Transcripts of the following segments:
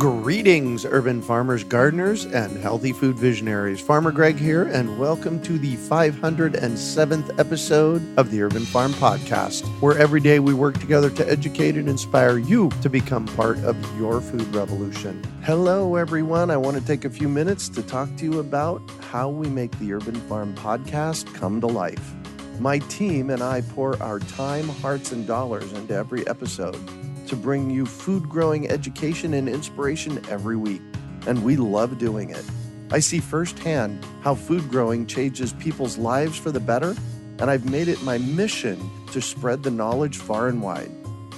Greetings, urban farmers, gardeners, and healthy food visionaries. Farmer Greg here, and welcome to the 507th episode of the Urban Farm Podcast, where every day we work together to educate and inspire you to become part of your food revolution. Hello, everyone. I want to take a few minutes to talk to you about how we make the Urban Farm Podcast come to life. My team and I pour our time, hearts, and dollars into every episode to bring you food growing education and inspiration every week, and we love doing it. I see firsthand how food growing changes people's lives for the better, and I've made it my mission to spread the knowledge far and wide.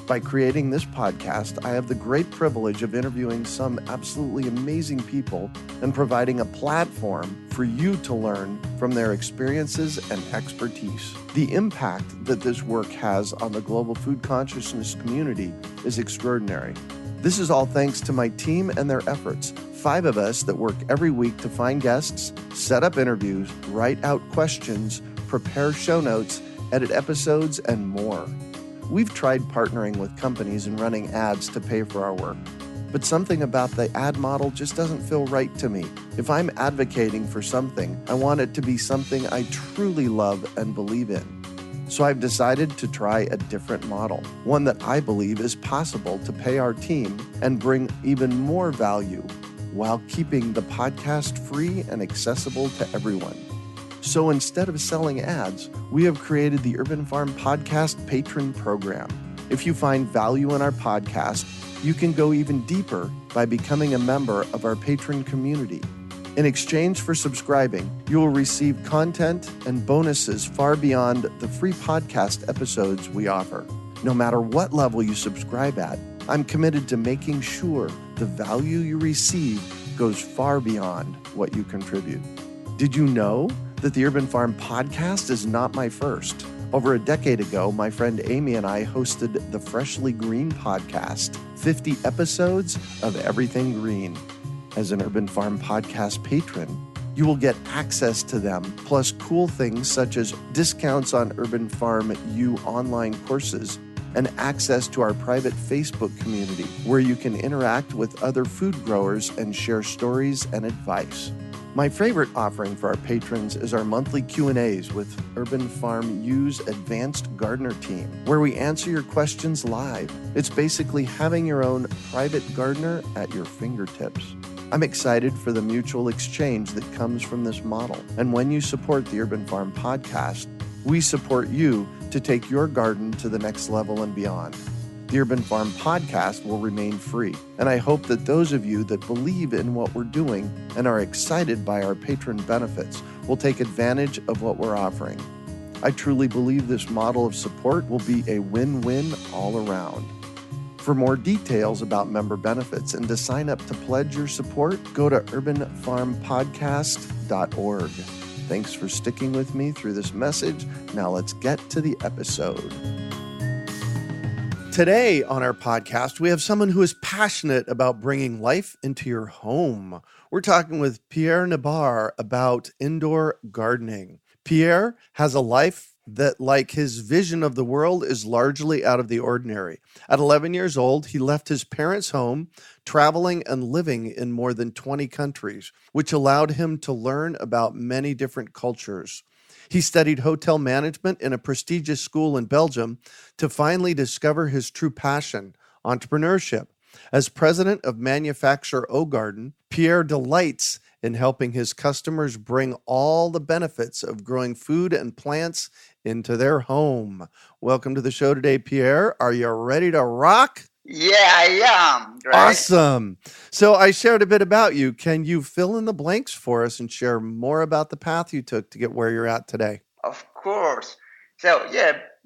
By creating this podcast, I have the great privilege of interviewing some absolutely amazing people and providing a platform for you to learn from their experiences and expertise. The impact that this work has on the global food consciousness community is extraordinary. This is all thanks to my team and their efforts. 5 of us that work every week to find guests, set up interviews, write out questions, prepare show notes, edit episodes, and more. We've tried partnering with companies and running ads to pay for our work, but something about the ad model just doesn't feel right to me. If I'm advocating for something, I want it to be something I truly love and believe in. So I've decided to try a different model, one that I believe is possible to pay our team and bring even more value while keeping the podcast free and accessible to everyone. So instead of selling ads, we have created the Urban Farm Podcast Patron Program. If you find value in our podcast, you can go even deeper by becoming a member of our patron community. In exchange for subscribing, you will receive content and bonuses far beyond the free podcast episodes we offer. No matter what level you subscribe at, I'm committed to making sure the value you receive goes far beyond what you contribute. Did you know that the Urban Farm Podcast is not my first? Over a decade ago, my friend Amy and I hosted the Freshly Green Podcast, 50 episodes of everything green. As an Urban Farm Podcast patron, you will get access to them, plus cool things such as discounts on Urban Farm U online courses and access to our private Facebook community where you can interact with other food growers and share stories and advice. My favorite offering for our patrons is our monthly Q&As with Urban Farm U's Advanced Gardener team, where we answer your questions live. It's basically having your own private gardener at your fingertips. I'm excited for the mutual exchange that comes from this model. And when you support the Urban Farm Podcast, we support you to take your garden to the next level and beyond. The Urban Farm Podcast will remain free, and I hope that those of you that believe in what we're doing and are excited by our patron benefits will take advantage of what we're offering. I truly believe this model of support will be a win-win all around. For more details about member benefits and to sign up to pledge your support, go to urbanfarmpodcast.org. Thanks for sticking with me through this message. Now let's get to the episode. Today on our podcast, we have someone who is passionate about bringing life into your home. We're talking with Pierre Nibart about indoor gardening. Pierre has a life that, like his vision of the world, is largely out of the ordinary. At 11 years old, he left his parents' home, traveling and living in more than 20 countries, which allowed him to learn about many different cultures. He studied hotel management in a prestigious school in Belgium to finally discover his true passion, entrepreneurship. As president of Manufacture OGarden, Pierre delights in helping his customers bring all the benefits of growing food and plants into their home. Welcome to the show today, Pierre. Are you ready to rock? Yeah, I am. Right? Awesome. So I shared a bit about you. Can you fill in the blanks for us and share more about the path you took to get where you're at today? Of course. So,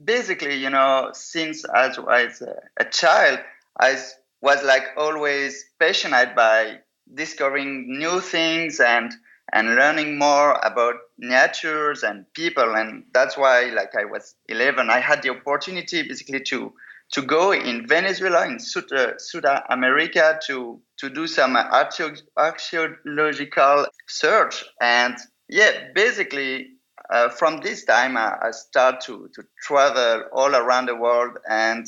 basically, since I was a child, I was like always passionate by discovering new things and learning more about natures and people. And that's why, like I was 11, I had the opportunity basically to go in Venezuela, in South America, to do some archaeological search. And basically, from this time, I start to travel all around the world and,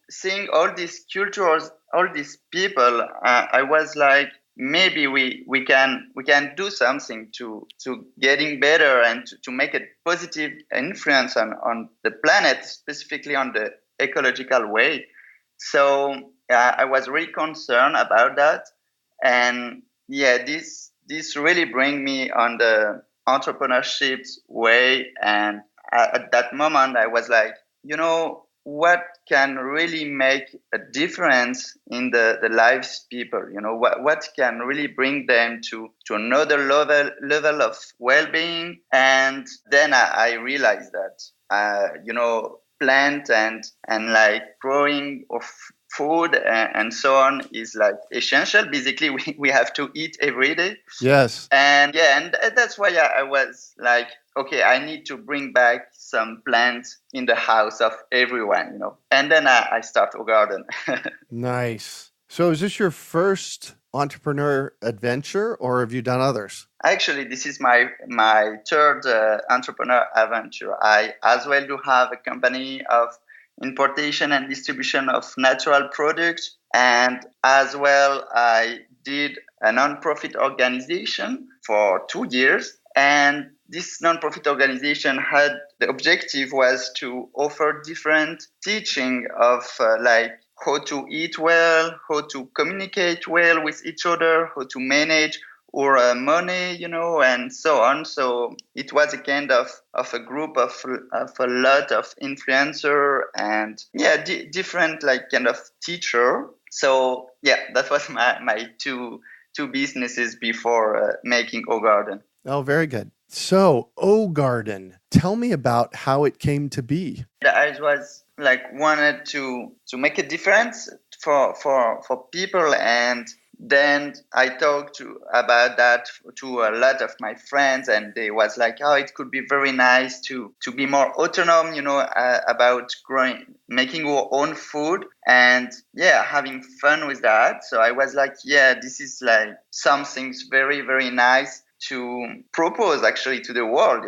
seeing all these cultures all these people, I was like, maybe we can do something to getting better and to make a positive influence on the planet, specifically on the ecological way. So I was really concerned about that, and yeah, this really bring me on the entrepreneurship way. And at that moment, I was like, what can really make a difference in the lives people? What can really bring them to another level of well-being? And then I realized that plant and like growing of food and so on is like essential. Basically, we have to eat every day. Yes. And yeah, and that's why I was like, okay, I need to bring back some plants in the house of everyone, And then I start OGarden. Nice. So is this your first entrepreneur adventure, or have you done others? Actually, this is my third entrepreneur adventure. I as well do have a company of importation and distribution of natural products. And as well, I did a non-profit organization for 2 years. And this non-profit organization had the objective was to offer different teaching of like how to eat well, how to communicate well with each other, how to manage our money, and so on. So it was a kind of a group of a lot of influencer and different like kind of teacher. So yeah, that was my two businesses before making OGarden. Oh, very good. So OGarden, tell me about how it came to be. I was like wanted to make a difference for people, and then I talked about that to a lot of my friends, and they was like, oh, it could be very nice to be more autonomous, about making our own food and having fun with that. So I was like, this is like something very, very nice to propose actually to the world,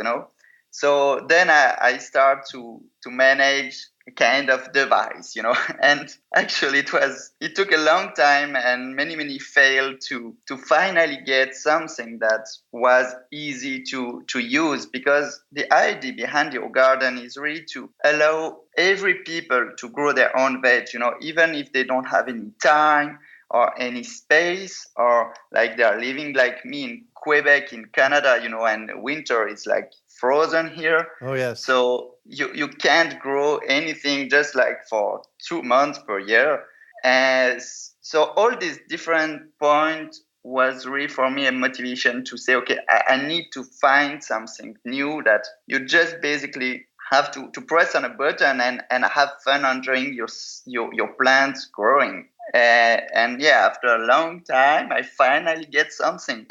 So then I start to manage a kind of device, and actually it took a long time and many failed to finally get something that was easy to use, because the idea behind the OGarden is really to allow every people to grow their own veg, even if they don't have any time or any space, or like they are living like me in Quebec in Canada, and winter is like frozen here. Oh, yes. So you can't grow anything just like for 2 months per year. And so all these different points was really for me a motivation to say, okay, I need to find something new that you just basically have to press on a button and have fun enjoying your plants growing. And after a long time, I finally get something.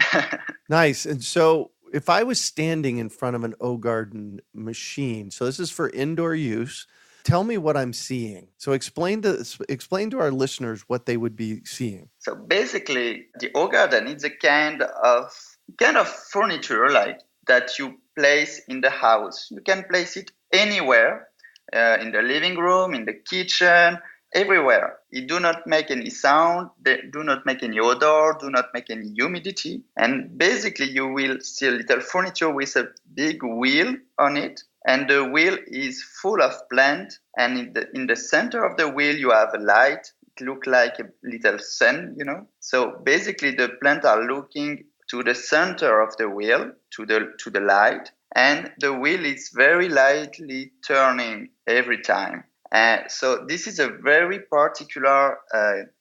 Nice. And so if I was standing in front of an OGarden machine, so this is for indoor use, tell me what I'm seeing. So explain to our listeners what they would be seeing. So basically, the OGarden is a kind of furniture like that you place in the house. You can place it anywhere, in the living room, in the kitchen, everywhere. It do not make any sound, they do not make any odor, do not make any humidity. And basically you will see a little furniture with a big wheel on it. And the wheel is full of plant. And in the center of the wheel, you have a light. It looks like a little sun, So basically the plants are looking to the center of the wheel, to the light. And the wheel is very lightly turning every time. So this is a very particular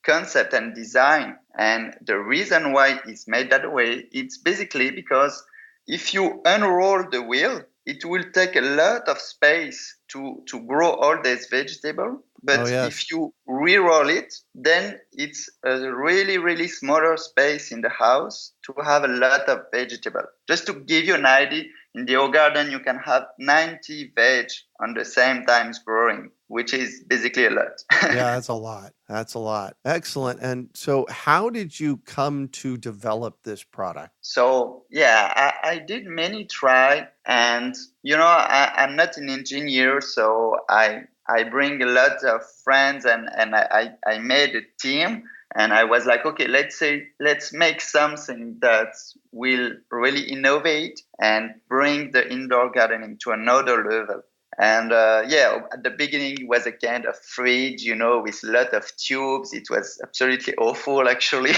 concept and design. And the reason why it's made that way, it's basically because if you unroll the wheel, it will take a lot of space to grow all these vegetables. But if you re-roll it, then it's a really, really smaller space in the house to have a lot of vegetable. Just to give you an idea, in the OGarden, you can have 90 veg on the same time growing, which is basically a lot. Yeah, that's a lot. That's a lot. Excellent. And so how did you come to develop this product? So, I did many try, and, I'm not an engineer, so I I bring a lot of friends and I made a team. And I was like, okay, let's make something that will really innovate and bring the indoor gardening to another level. And at the beginning, it was a kind of fridge, with a lot of tubes. It was absolutely awful, actually.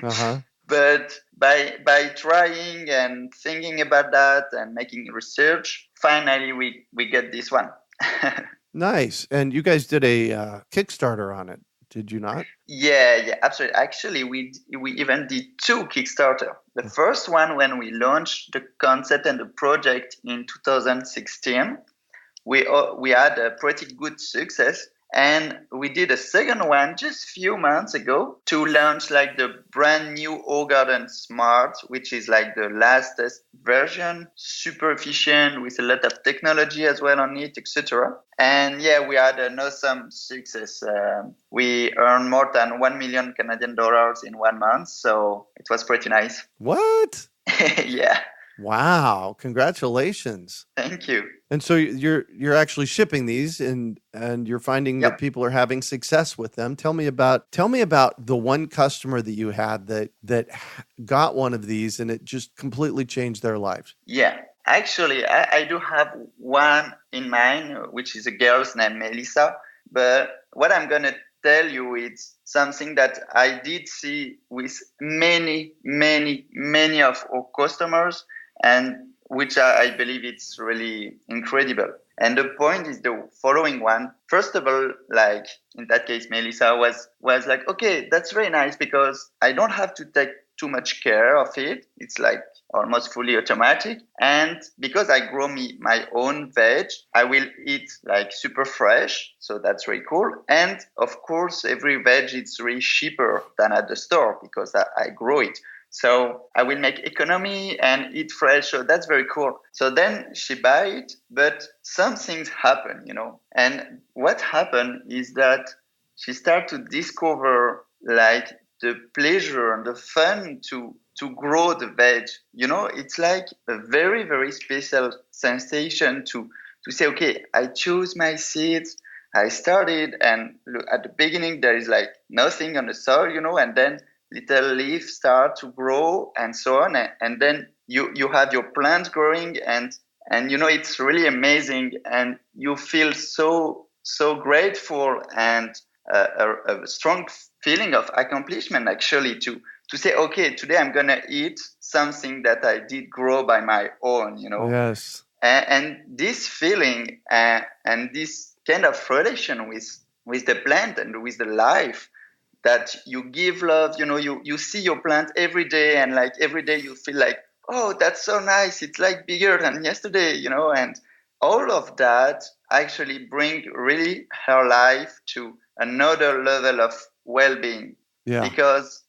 Uh-huh. But by trying and thinking about that and making research, finally we get this one. Nice. And you guys did a Kickstarter on it, did you not? Yeah, absolutely. Actually, we even did two Kickstarter. The first one when we launched the concept and the project in 2016, we had a pretty good success. And we did a second one just a few months ago to launch like the brand new OGarden Smart, which is like the latest version, super efficient with a lot of technology as well on it, etc. And we had an awesome success. We earned more than 1 million Canadian dollars in 1 month, so it was pretty nice. What? Yeah. Wow! Congratulations. Thank you. And so you're actually shipping these, and you're finding that people are having success with them. Tell me about the one customer that you had that got one of these and it just completely changed their lives. Yeah, actually, I do have one in mind, which is a girl's named Melissa. But what I'm gonna tell you is something that I did see with many of our customers, and which I believe it's really incredible. And the point is the following one. First of all, like in that case, Melissa was like, okay, that's very nice because I don't have to take too much care of it. It's like almost fully automatic. And because I grow my own veg, I will eat like super fresh. So that's very cool. And of course, every veg is really cheaper than at the store because I grow it. So I will make economy and eat fresh. So that's very cool. So then she buy it, but some things happen, And what happened is that she started to discover like the pleasure and the fun to grow the veg. It's like a very, very special sensation to say, okay, I choose my seeds. I started, and look, at the beginning there is like nothing on the soil, and then little leaves start to grow and so on, and then you have your plant growing, and it's really amazing, and you feel so grateful and a strong feeling of accomplishment actually to say, okay, today I'm gonna eat something that I did grow by my own, Yes. And this feeling and this kind of relation with the plant and with the life that you give love, you see your plant every day, and like every day you feel like, oh, that's so nice. It's like bigger than yesterday, and all of that actually bring really her life to another level of well-being. Yeah. Because,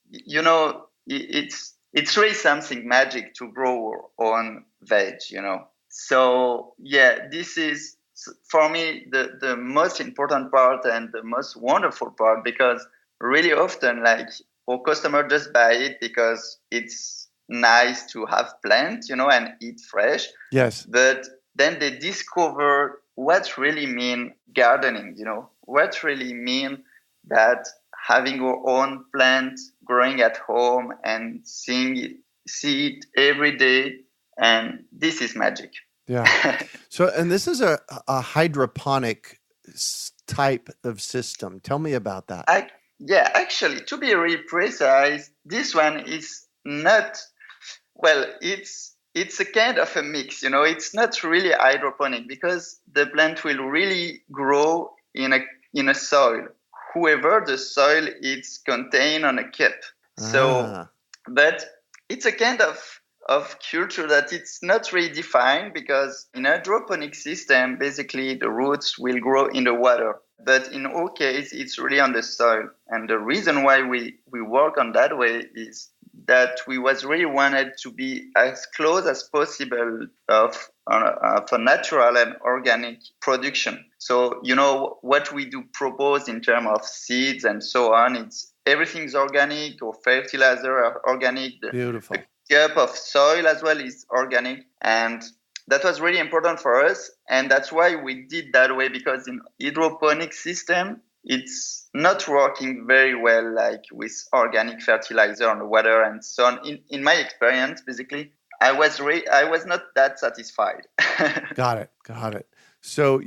it's really something magic to grow our own veg, So, this is, for me, the most important part and the most wonderful part, because really often, like, our customer just buy it because it's nice to have plants, and eat fresh. Yes. But then they discover what really mean gardening, what really mean that having our own plant growing at home and see it every day. And this is magic. Yeah. So, and this is a hydroponic type of system. Tell me about that. Actually, to be really precise, this one is not, it's a kind of a mix, it's not really hydroponic because the plant will really grow in a soil, whoever the soil is contained on a cup. So, but it's a kind of culture that it's not really defined, because in a hydroponic system, basically the roots will grow in the water. But in our case, it's really on the soil. And the reason why we work on that way is that we was really wanted to be as close as possible of a natural and organic production. So, what we do propose in terms of seeds and so on, it's everything's organic, or fertilizer are organic. Beautiful. The cup of soil as well is organic. And that was really important for us. And that's why we did that way, because in hydroponic system, it's not working very well, like with organic fertilizer and water and so on. In my experience, basically, I was not that satisfied. Got it. So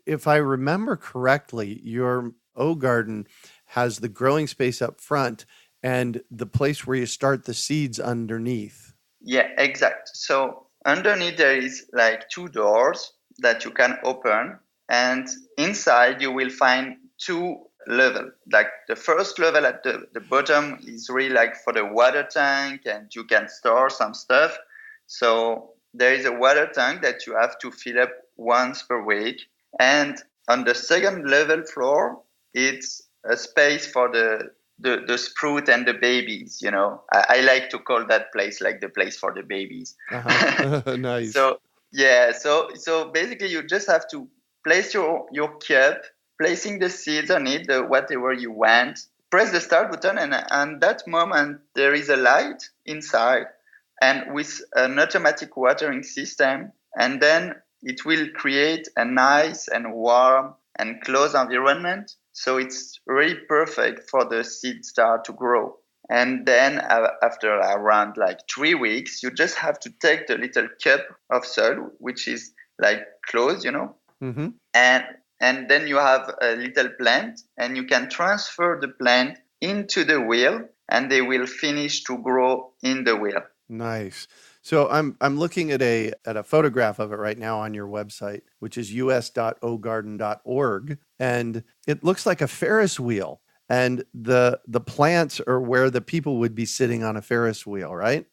if I remember correctly, your OGarden has the growing space up front and the place where you start the seeds underneath. Yeah, exact. So underneath there is like 2 doors that you can open, and inside you will find 2 levels. Like the first level at the bottom is really like for the water tank, and you can store some stuff. So there is a water tank that you have to fill up once per week. And on the second level floor, it's a space for the sprout and the babies. I like to call that place like the place for the babies. Nice. So yeah, so basically you just have to place your cup, placing the seeds on it, whatever you want, press the start button, and that moment there is a light inside, and with an automatic watering system, and then it will create a nice and warm and close environment. So it's really perfect for the seed start to grow. And then after around like 3 weeks, you just have to take the little cup of soil, which is like closed, Mm-hmm. and then you have a little plant, and you can transfer the plant into the wheel, and they will finish to grow in the wheel. Nice. So I'm looking at a photograph of it right now on your website, which is us.ogarden.org, and it looks like a Ferris wheel, and the plants are where the people would be sitting on a Ferris wheel, right?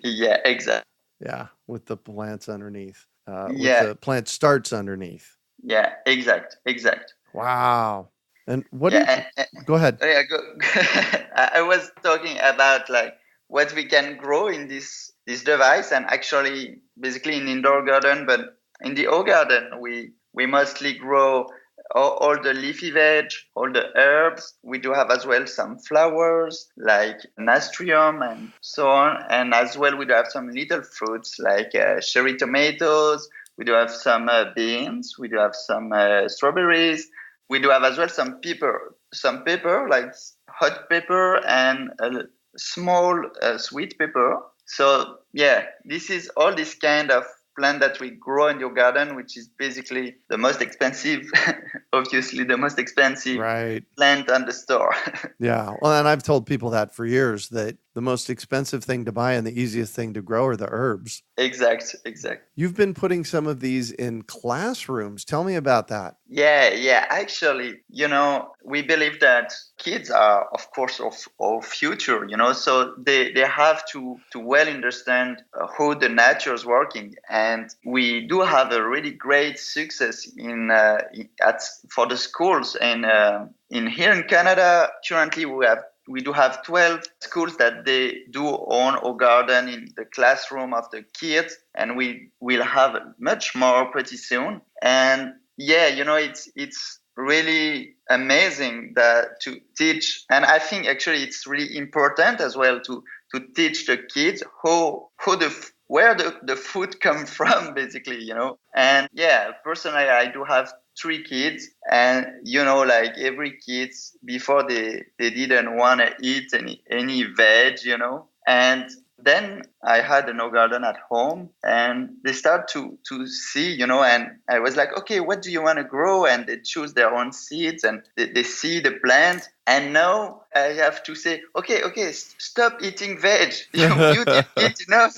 Yeah, exactly. Yeah, with the plants underneath, Yeah. with the plant starts underneath. Yeah, exact. Wow. And what? Yeah, Go ahead. Yeah, I was talking about like what we can grow in this device, and actually basically in indoor garden, but in the OGarden we mostly grow all the leafy veg, all the herbs. We do have as well some flowers like nasturtium and so on, and as well we do have some little fruits like cherry tomatoes. We do have some beans. We do have some strawberries. We do have as well some pepper like hot pepper and a small sweet pepper. So yeah, this is all this kind of plant that we grow in your garden, which is basically the most expensive, obviously the most expensive plant on the store. Yeah. Well, and I've told people that for years, that the most expensive thing to buy and the easiest thing to grow are the herbs. Exact. You've been putting some of these in classrooms. Tell me about that. Yeah. Actually, we believe that kids are, of course, of future, so they have to well understand how the nature is working. And we do have a really great success for the schools. And in here in Canada, currently we do have 12 schools that they do own or garden in the classroom of the kids, and we will have much more pretty soon. And yeah, it's really amazing that to teach, and I think actually it's really important as well to teach the kids where the food comes from, basically, And yeah, personally, I do have 3 kids, and like every kids before they didn't want to eat any veg, and then I had an garden at home, and they start to see, and I was like, okay, what do you want to grow? And they choose their own seeds, and they see the plant. And now I have to say, okay, stop eating veg. You didn't eat enough,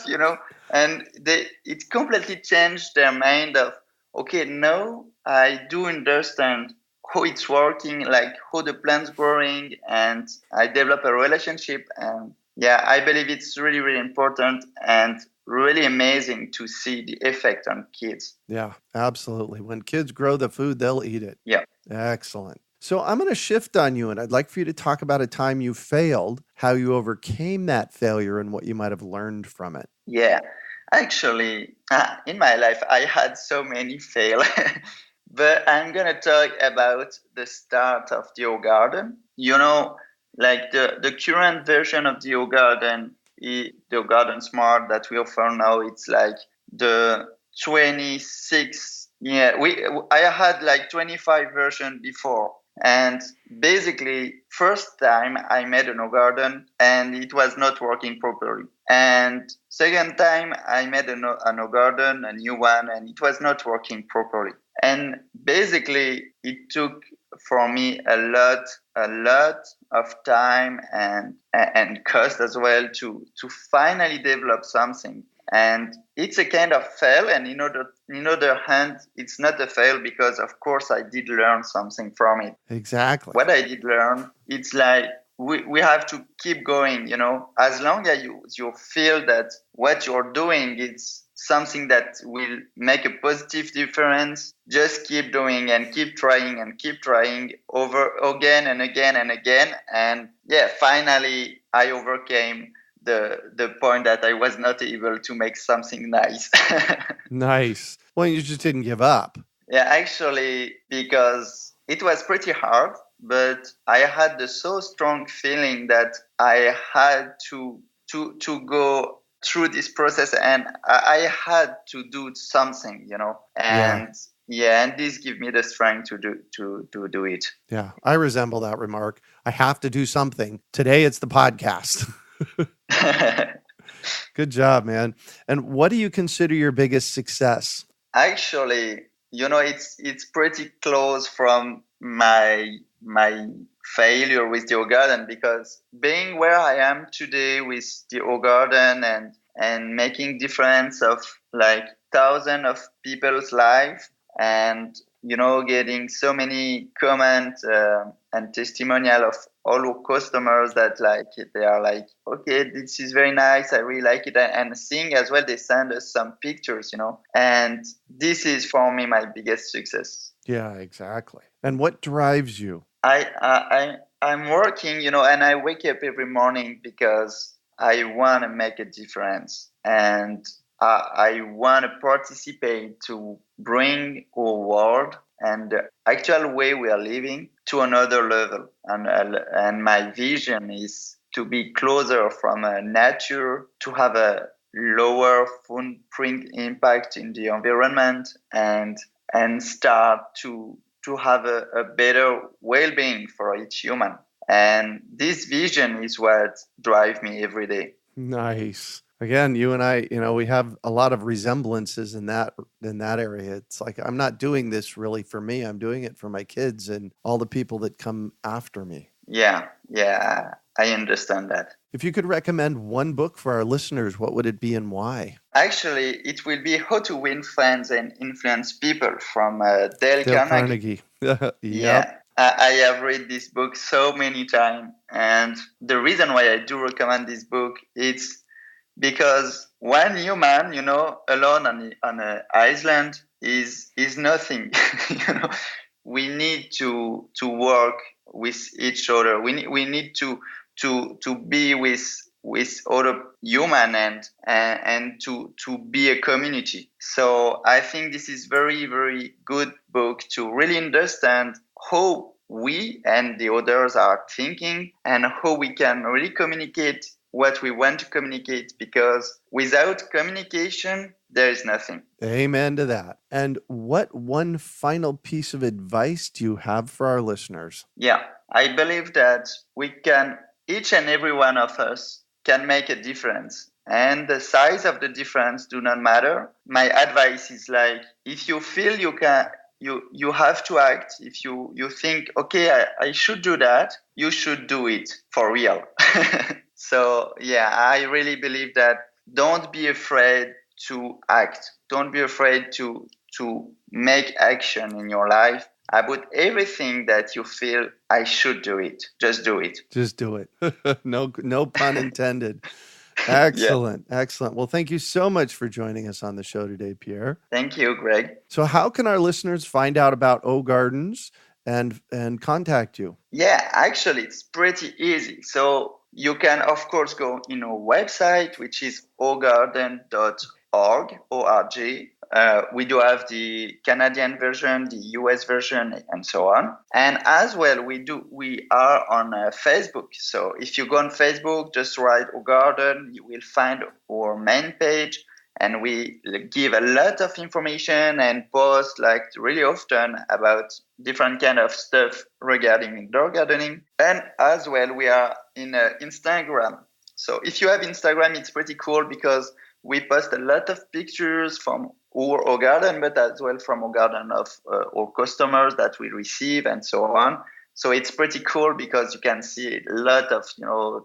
And it completely changed their mind of, okay, now I do understand how it's working, like how the plant's growing, and I develop a relationship. And yeah, I believe it's really, really important and really amazing to see the effect on kids. Yeah, absolutely. When kids grow the food, they'll eat it. Yeah. Excellent. So I'm going to shift on you, and I'd like for you to talk about a time you failed, how you overcame that failure, and what you might have learned from it. Yeah. Actually, in my life, I had so many fail, but I'm going to talk about the start of the OGarden. Like the current version of the OGarden, the OGarden Smart that we offer now, it's like the 26 Yeah, I had like 25 version before. And basically, first time I made an garden and it was not working properly. And second time I made an garden, a new one, and it was not working properly. And basically, it took for me a lot of time and cost as well to finally develop something. And it's a kind of fail, and in other hand, it's not a fail because of course I did learn something from it. Exactly. What I did learn, it's like we have to keep going, as long as you feel that what you're doing is something that will make a positive difference, just keep doing and keep trying over again and again and again. And yeah, finally I overcame the point that I was not able to make something nice. Nice. Well, you just didn't give up. Yeah, actually, because it was pretty hard, but I had the so strong feeling that I had to go through this process, and I had to do something, and and this gave me the strength to do it. Yeah, I resemble that remark. I have to do something. Today it's the podcast. Good job, man. And what do you consider your biggest success? Actually, it's pretty close from my failure with the garden, because being where I am today with the garden and making difference of like thousands of people's life, and getting so many comments and testimonial of all our customers that they are like, okay, this is very nice, I really like it, and seeing as well they send us some pictures, and this is for me my biggest success. Yeah, exactly. And what drives you? I'm working, and I wake up every morning because I want to make a difference, and I want to participate to bring our world and the actual way we are living to another level. And my vision is to be closer from nature, to have a lower footprint impact in the environment, and start to have a better well-being for each human. And this vision is what drives me every day. Nice. Again, you and I, we have a lot of resemblances in that area. It's like, I'm not doing this really for me. I'm doing it for my kids and all the people that come after me. Yeah, I understand that. If you could recommend one book for our listeners, what would it be and why? Actually, it will be How to Win Friends and Influence People from Dale Carnegie. Yep. Yeah. I have read this book so many times, and the reason why I do recommend this book is because one human, alone on an island is nothing. We need to work with each other. We need to be with other human and to be a community. So I think this is very, very good book to really understand how we and the others are thinking, and how we can really communicate what we want to communicate, because without communication, there is nothing. Amen to that. And what one final piece of advice do you have for our listeners? Yeah, I believe that each and every one of us can make a difference. And the size of the difference do not matter. My advice is like, if you feel you can, you have to act. If you think, okay, I should do that, you should do it for real. So, yeah, I really believe that don't be afraid to act. Don't be afraid to make action in your life about everything that you feel I should do it. Just do it. Just do it. No pun intended. Excellent. Yeah. Excellent. Well, thank you so much for joining us on the show today, Pierre. Thank you, Greg. So how can our listeners find out about OGardens and contact you? Yeah, actually, it's pretty easy. So you can, of course, go in our website, which is ogarden.org, O-R-G. We do have the Canadian version, the US version, and so on. And as well, we are on Facebook. So if you go on Facebook, just write OGarden, you will find our main page. And we give a lot of information and post like really often about different kind of stuff regarding indoor gardening. And as well, we are in Instagram. So if you have Instagram, it's pretty cool because we post a lot of pictures from our garden, but as well from our garden of our customers that we receive and so on. So it's pretty cool because you can see a lot of,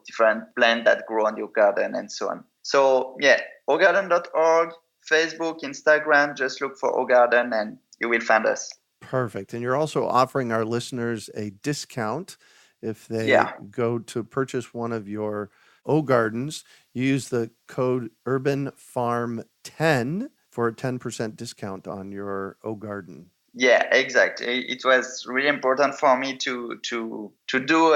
different plants that grow on your garden and so on. So yeah, OGarden.org, Facebook, Instagram, just look for OGarden and you will find us. Perfect. And you're also offering our listeners a discount if they go to purchase one of your OGardens. You use the code UrbanFarm10 for a 10% discount on your OGarden. Yeah, exactly. It was really important for me to do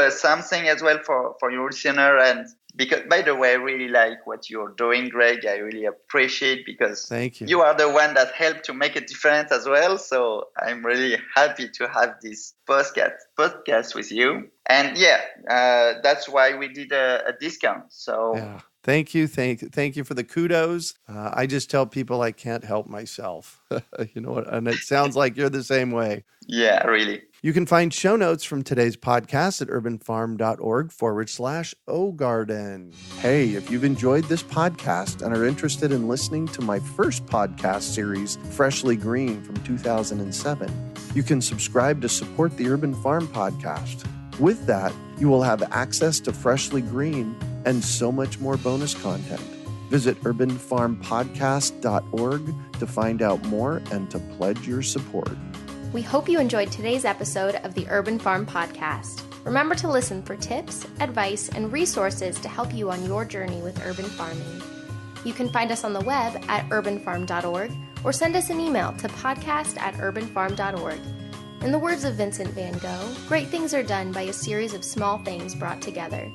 something as well for your listener. And because, by the way, I really like what you're doing, Greg. I really appreciate because thank you. You are the one that helped to make a difference as well. So I'm really happy to have this podcast with you. And that's why we did a discount. So. Yeah. Thank you. Thank you for the kudos. I just tell people I can't help myself. You know what? And it sounds like you're the same way. Yeah, really. You can find show notes from today's podcast at urbanfarm.org/OGarden. Hey, if you've enjoyed this podcast and are interested in listening to my first podcast series, Freshly Green from 2007, you can subscribe to support the Urban Farm podcast. With that, you will have access to Freshly Green and so much more bonus content. Visit urbanfarmpodcast.org to find out more and to pledge your support. We hope you enjoyed today's episode of the Urban Farm Podcast. Remember to listen for tips, advice, and resources to help you on your journey with urban farming. You can find us on the web at urbanfarm.org or send us an email to podcast@urbanfarm.org. In the words of Vincent van Gogh, great things are done by a series of small things brought together.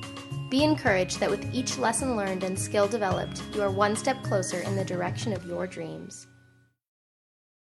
Be encouraged that with each lesson learned and skill developed, you are one step closer in the direction of your dreams.